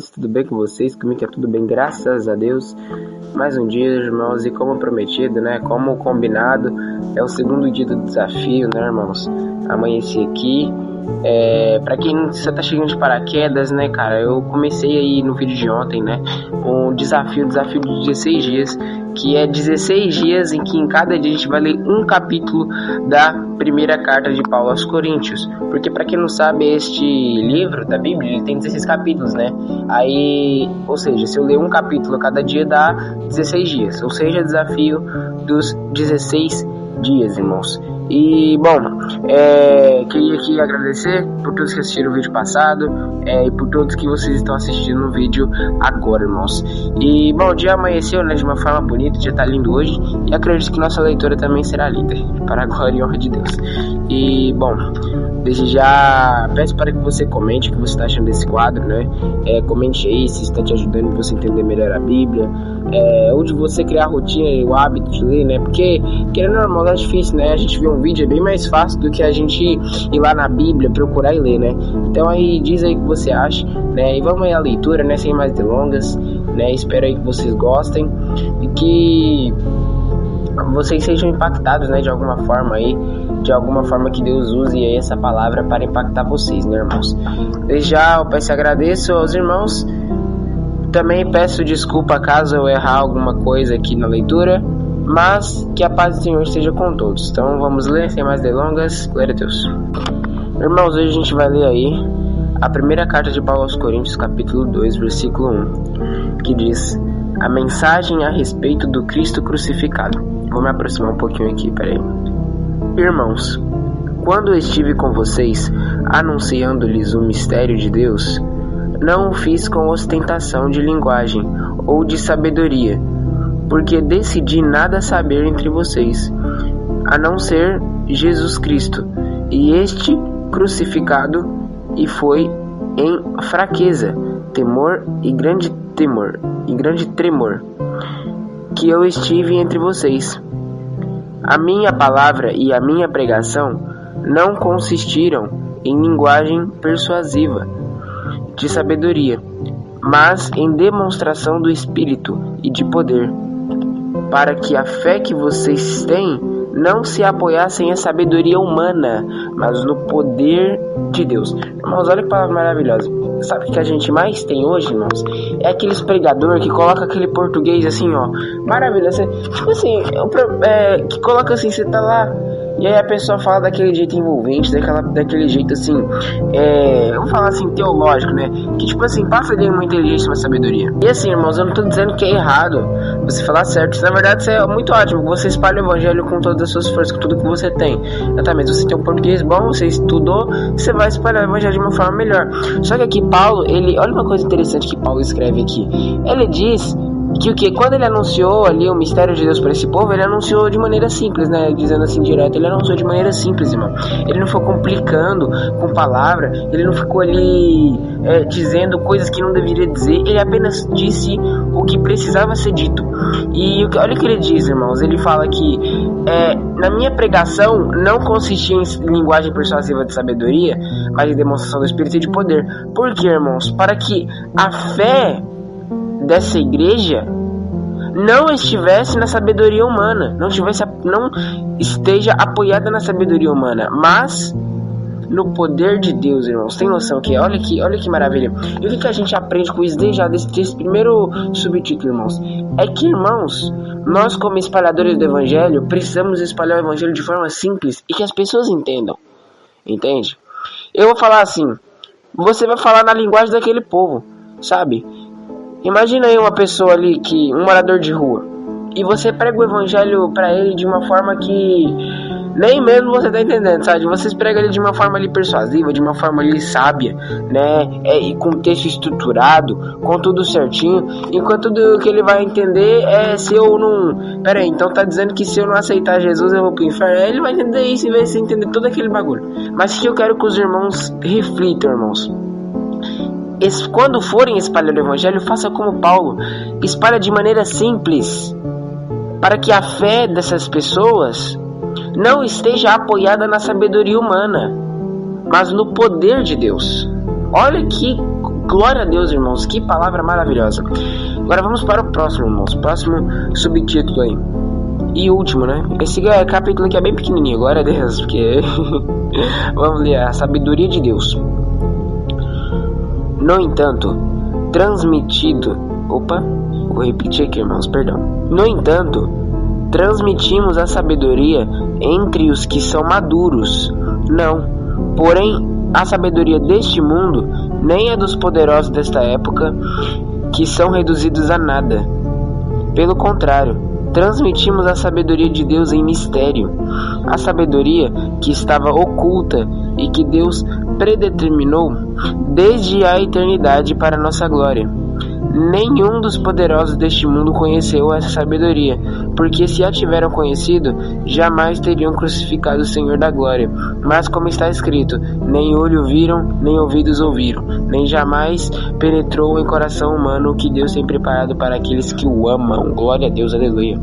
Tudo bem com vocês? Comigo é tudo bem, graças a Deus. Mais um dia, irmãos, e como prometido, né? Como combinado, é o segundo dia do desafio, né, irmãos? Amanheci aqui. Pra quem só tá chegando de paraquedas, né, cara? Eu comecei aí no vídeo de ontem, né? Um desafio de 16 dias, que é 16 dias em que em cada dia a gente vai ler um capítulo da primeira carta de Paulo aos Coríntios. Porque pra quem não sabe, este livro da Bíblia, ele tem 16 capítulos, né? Aí, ou seja, se eu ler um capítulo a cada dia dá 16 dias. Ou seja, desafio dos 16 dias, irmãos. E, bom, queria aqui agradecer por todos que assistiram o vídeo passado e por todos que vocês estão assistindo no vídeo agora, irmãos. E, bom, o dia amanheceu, né, de uma forma bonita, o dia tá lindo hoje. E acredito que nossa leitura também será linda, para a glória e honra de Deus. E, bom, desde já peço para que você comente o que você está achando desse quadro, né? Comente aí se está te ajudando você entender melhor a Bíblia, ou de você criar a rotina e o hábito de ler, né? Porque, querendo ou não, é difícil, né? A gente vê um vídeo, é bem mais fácil do que a gente ir lá na Bíblia, procurar e ler, né? Então aí, diz aí o que você acha, né? E vamos aí à leitura, né? Sem mais delongas, né? Espero aí que vocês gostem e que vocês sejam impactados, né? De alguma forma aí, de alguma forma que Deus use aí essa palavra para impactar vocês, né, irmãos? Desde já eu peço e agradeço aos irmãos. Também peço desculpa caso eu errar alguma coisa aqui na leitura, mas que a paz do Senhor esteja com todos. Então vamos ler, sem mais delongas. Glória a Deus. Irmãos, hoje a gente vai ler aí a primeira carta de Paulo aos Coríntios, capítulo 2, versículo 1, que diz: a mensagem a respeito do Cristo crucificado. Vou me aproximar um pouquinho aqui, peraí. Irmãos, quando eu estive com vocês, anunciando-lhes o mistério de Deus, não o fiz com ostentação de linguagem ou de sabedoria, porque decidi nada saber entre vocês, a não ser Jesus Cristo, e este crucificado, e foi em fraqueza, temor e grande tremor, que eu estive entre vocês. A minha palavra e a minha pregação não consistiram em linguagem persuasiva de sabedoria, mas em demonstração do Espírito e de poder, para que a fé que vocês têm não se apoiasse em sabedoria humana, mas no poder de Deus. Irmãos, olha que palavra maravilhosa. Sabe o que a gente mais tem hoje, irmãos? É aqueles pregadores que colocam aquele português assim, ó, maravilhoso. Tipo assim, que coloca assim, você tá lá, e aí a pessoa fala daquele jeito envolvente, daquele jeito assim, vamos falar assim, teológico, né? Que tipo assim, passa de uma inteligência e uma sabedoria. E assim, irmãos, eu não tô dizendo que é errado você falar certo. Na verdade, isso é muito ótimo. Você espalha o evangelho com todas as suas forças, com tudo que você tem. Exatamente, você tem um português bom, você estudou, você vai espalhar o evangelho de uma forma melhor. Só que aqui Paulo, olha uma coisa interessante que Paulo escreve aqui. Ele diz que quando ele anunciou ali o mistério de Deus para esse povo, ele anunciou de maneira simples, né? Dizendo assim direto, ele anunciou de maneira simples, irmão. Ele não foi complicando com palavra, ele não ficou ali dizendo coisas que não deveria dizer, ele apenas disse o que precisava ser dito. E olha o que ele diz, irmãos. Ele fala que na minha pregação não consistia em linguagem persuasiva de sabedoria, mas em demonstração do Espírito e de poder. Por quê, irmãos? Para que a fé dessa igreja não estivesse na sabedoria humana, não esteja apoiada na sabedoria humana, mas no poder de Deus, irmãos. Tem noção que olha que maravilha. E o que a gente aprende com isso desde já desse primeiro subtítulo, irmãos? É que, irmãos, nós como espalhadores do evangelho precisamos espalhar o evangelho de forma simples e que as pessoas entendam. Entende? Eu vou falar assim, você vai falar na linguagem daquele povo, sabe? Imagina aí uma pessoa ali, um morador de rua, e você prega o evangelho pra ele de uma forma que nem mesmo você tá entendendo, sabe? Vocês pregam ele de uma forma ali persuasiva, de uma forma ali sábia, né? E com texto estruturado, com tudo certinho, enquanto tudo que ele vai entender é se eu não... Pera aí, então tá dizendo que se eu não aceitar Jesus eu vou pro inferno? Ele vai entender isso em vez de entender todo aquele bagulho. Mas o que eu quero que os irmãos reflitam, irmãos? Quando forem espalhar o evangelho, faça como Paulo, espalha de maneira simples, para que a fé dessas pessoas não esteja apoiada na sabedoria humana, mas no poder de Deus. Olha que Glória a Deus, irmãos, que palavra maravilhosa. Agora vamos para o próximo, irmãos. Próximo subtítulo aí. E último, né? Esse capítulo aqui é bem pequenininho, glória a Deus, porque vamos ler a sabedoria de Deus. No entanto, vou repetir aqui, irmãos, perdão. No entanto, transmitimos a sabedoria entre os que são maduros. Não, porém, a sabedoria deste mundo, nem a dos poderosos desta época, que são reduzidos a nada. Pelo contrário, transmitimos a sabedoria de Deus em mistério, a sabedoria que estava oculta e que Deus predeterminou desde a eternidade para nossa glória. Nenhum dos poderosos deste mundo conheceu essa sabedoria, porque se a tiveram conhecido, jamais teriam crucificado o Senhor da glória. Mas como está escrito, nem olho viram, nem ouvidos ouviram, nem jamais penetrou em coração humano o que Deus tem preparado para aqueles que o amam. Glória a Deus, aleluia.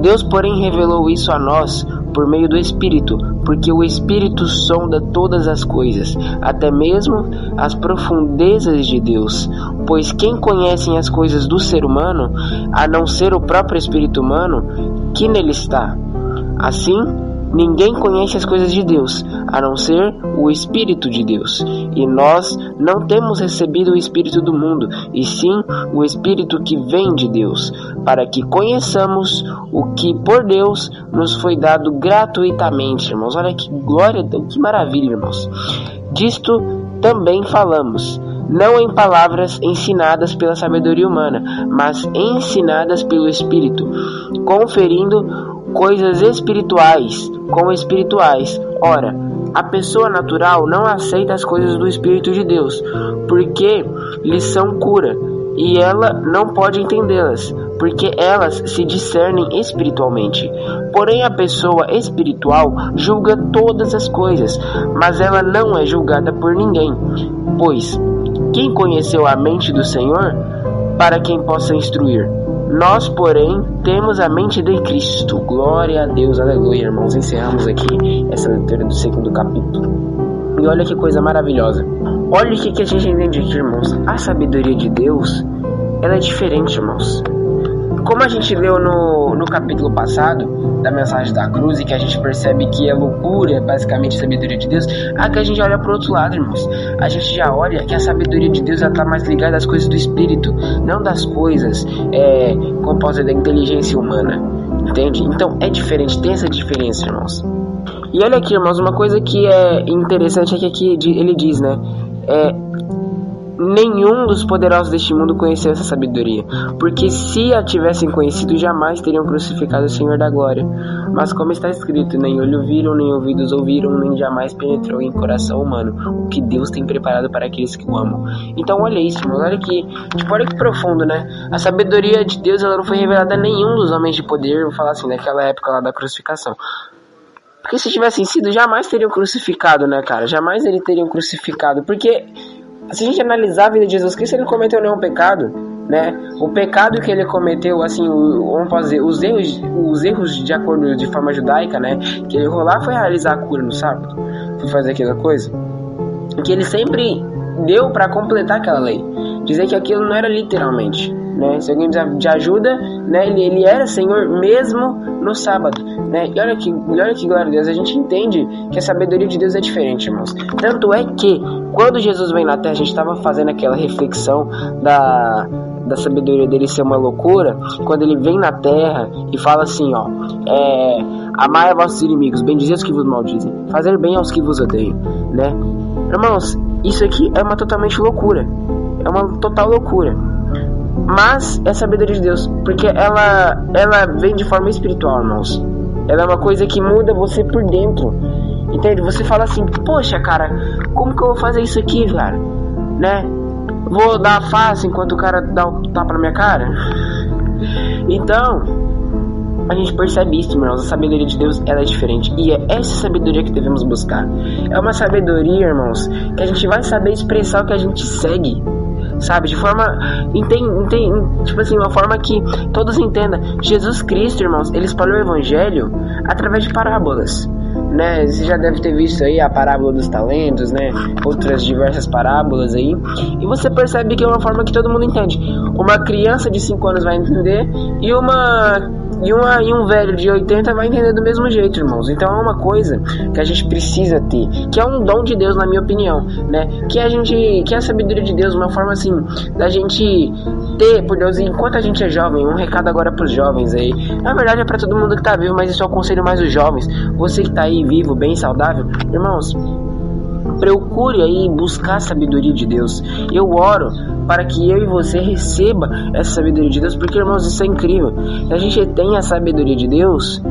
Deus, porém, revelou isso a nós por meio do Espírito, porque o Espírito sonda todas as coisas, até mesmo as profundezas de Deus. Pois quem conhece as coisas do ser humano, a não ser o próprio Espírito humano, que nele está? Assim, ninguém conhece as coisas de Deus, a não ser o Espírito de Deus. E nós não temos recebido o Espírito do mundo, e sim o Espírito que vem de Deus, para que conheçamos o que por Deus nos foi dado gratuitamente, irmãos. Olha que glória, que maravilha, irmãos. Disto também falamos, não em palavras ensinadas pela sabedoria humana, mas ensinadas pelo Espírito, conferindo coisas espirituais com espirituais. Ora, a pessoa natural não aceita as coisas do Espírito de Deus, porque lhes são cura, e ela não pode entendê-las, porque elas se discernem espiritualmente. Porém, a pessoa espiritual julga todas as coisas, mas ela não é julgada por ninguém. Pois, quem conheceu a mente do Senhor, para quem possa instruir? Nós, porém, temos a mente de Cristo. Glória a Deus, aleluia, irmãos. Encerramos aqui essa leitura do 2º capítulo. E olha que coisa maravilhosa. Olha o que a gente entende aqui, irmãos. A sabedoria de Deus, ela é diferente, irmãos. Como a gente leu no capítulo passado, da mensagem da cruz, e que a gente percebe que é loucura, basicamente, a sabedoria de Deus, aqui a gente olha para o outro lado, irmãos. A gente já olha que a sabedoria de Deus está mais ligada às coisas do Espírito, não das coisas, como posso dizer, da inteligência humana, entende? Então é diferente, tem essa diferença, irmãos. E olha aqui, irmãos, uma coisa que é interessante é que aqui ele diz, né, nenhum dos poderosos deste mundo conheceu essa sabedoria, porque se a tivessem conhecido, jamais teriam crucificado o Senhor da glória. Mas como está escrito, nem olho viram, nem ouvidos ouviram, nem jamais penetrou em coração humano o que Deus tem preparado para aqueles que o amam. Então olha isso, irmão, olha que profundo, né? A sabedoria de Deus, ela não foi revelada a nenhum dos homens de poder, vou falar assim, naquela época lá da crucificação. Porque se tivessem sido, jamais teriam crucificado, né, cara? Jamais eles teriam crucificado, porque se a gente analisar a vida de Jesus Cristo, ele não cometeu nenhum pecado, né? O pecado que ele cometeu, assim, vamos dizer, os erros de acordo de forma judaica, né? Que ele errou lá foi realizar a cura no sábado, foi fazer aquela coisa que ele sempre deu para completar aquela lei, dizer que aquilo não era literalmente, né? Se alguém precisar de ajuda, né? Ele era Senhor mesmo no sábado, né? E olha que glória a Deus, a gente entende que a sabedoria de Deus é diferente, irmãos. Tanto é que quando Jesus vem na terra, a gente estava fazendo aquela reflexão da sabedoria dele ser uma loucura, quando ele vem na terra e fala assim, ó, amai a vossos inimigos, bendizer os que vos maldizem, fazer bem aos que vos odeiam, né? Irmãos, isso aqui é uma totalmente loucura, é uma total loucura, mas é sabedoria de Deus, porque ela vem de forma espiritual, irmãos. Ela é uma coisa que muda você por dentro, entende? Você fala assim, poxa, cara, como que eu vou fazer isso aqui, cara, né? Vou dar a face enquanto o cara dá o tapa na minha cara? Então, a gente percebe isso, irmãos. A sabedoria de Deus, ela é diferente. E é essa sabedoria que devemos buscar. É uma sabedoria, irmãos, que a gente vai saber expressar o que a gente segue, sabe? De forma, tipo assim, uma forma que todos entendam. Jesus Cristo, irmãos, ele espalhou o evangelho através de parábolas, né? Você já deve ter visto aí a parábola dos talentos, né? Outras diversas parábolas aí. E você percebe que é uma forma que todo mundo entende. Uma criança de 5 anos vai entender e um velho de 80 vai entender do mesmo jeito, irmãos. Então é uma coisa que a gente precisa ter, que é um dom de Deus, na minha opinião, né? Que a sabedoria de Deus, uma forma assim da gente ter por Deus. Enquanto a gente é jovem, um recado agora pros jovens aí. Na verdade é pra todo mundo que tá vivo, mas isso eu aconselho mais os jovens. Você que tá aí vivo, bem saudável, irmãos, procure aí buscar a sabedoria de Deus. Eu oro para que eu e você receba essa sabedoria de Deus, porque, irmãos, isso é incrível. Se a gente tem a sabedoria de Deus,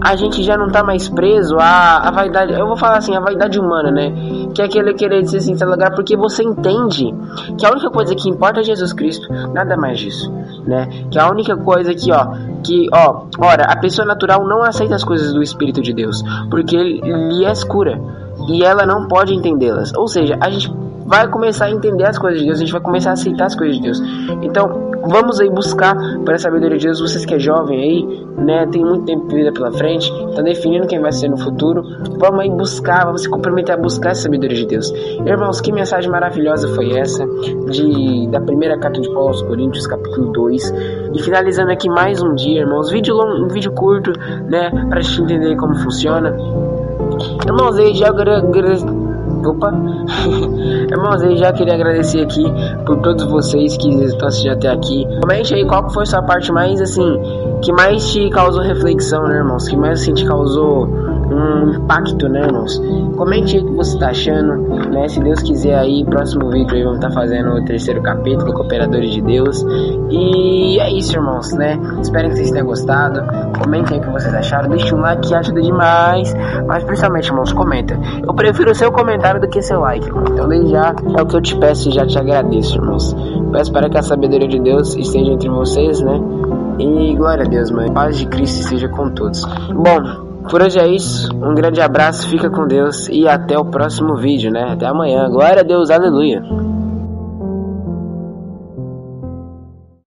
a gente já não tá mais preso à vaidade, eu vou falar assim, a vaidade humana, né? Que é aquele querer ser em tal lugar, porque você entende que a única coisa que importa é Jesus Cristo, nada mais disso, né? Que a única coisa ora, a pessoa natural não aceita as coisas do Espírito de Deus, porque ele lhe é escura e ela não pode entendê-las. Ou seja, a gente vai começar a entender as coisas de Deus, a gente vai começar a aceitar as coisas de Deus. Então, vamos aí buscar para a sabedoria de Deus. Vocês que é jovem aí, né, tem muito tempo de vida pela frente, tá definindo quem vai ser no futuro. Vamos aí buscar, vamos se comprometer a buscar essa sabedoria de Deus. Irmãos, que mensagem maravilhosa foi essa da primeira carta de Paulo aos Coríntios, capítulo 2. E finalizando aqui mais um dia, irmãos, um vídeo curto, né, pra gente entender como funciona. Irmãos, aí já irmãos, eu já queria agradecer aqui por todos vocês que estão assistindo até aqui. Comente aí qual foi a sua parte mais assim, que mais te causou reflexão, né, irmãos? Que mais assim te causou um impacto, né, irmãos? Comente aí o que você tá achando, né? Se Deus quiser aí, próximo vídeo aí vamos estar fazendo o 3º capítulo, Cooperadores de Deus. E é isso, irmãos, né? Espero que vocês tenham gostado. Comentem aí o que vocês acharam, deixem um like que ajuda demais. Mas principalmente, irmãos, comenta. Eu prefiro o seu comentário do que seu like, irmão. Então desde já é o que eu te peço e já te agradeço, irmãos. Peço para que a sabedoria de Deus esteja entre vocês, né? E glória a Deus, mãe. Paz de Cristo esteja com todos. Bom, por hoje é isso. Um grande abraço, fica com Deus e até o próximo vídeo, né? Até amanhã. Glória a Deus, aleluia.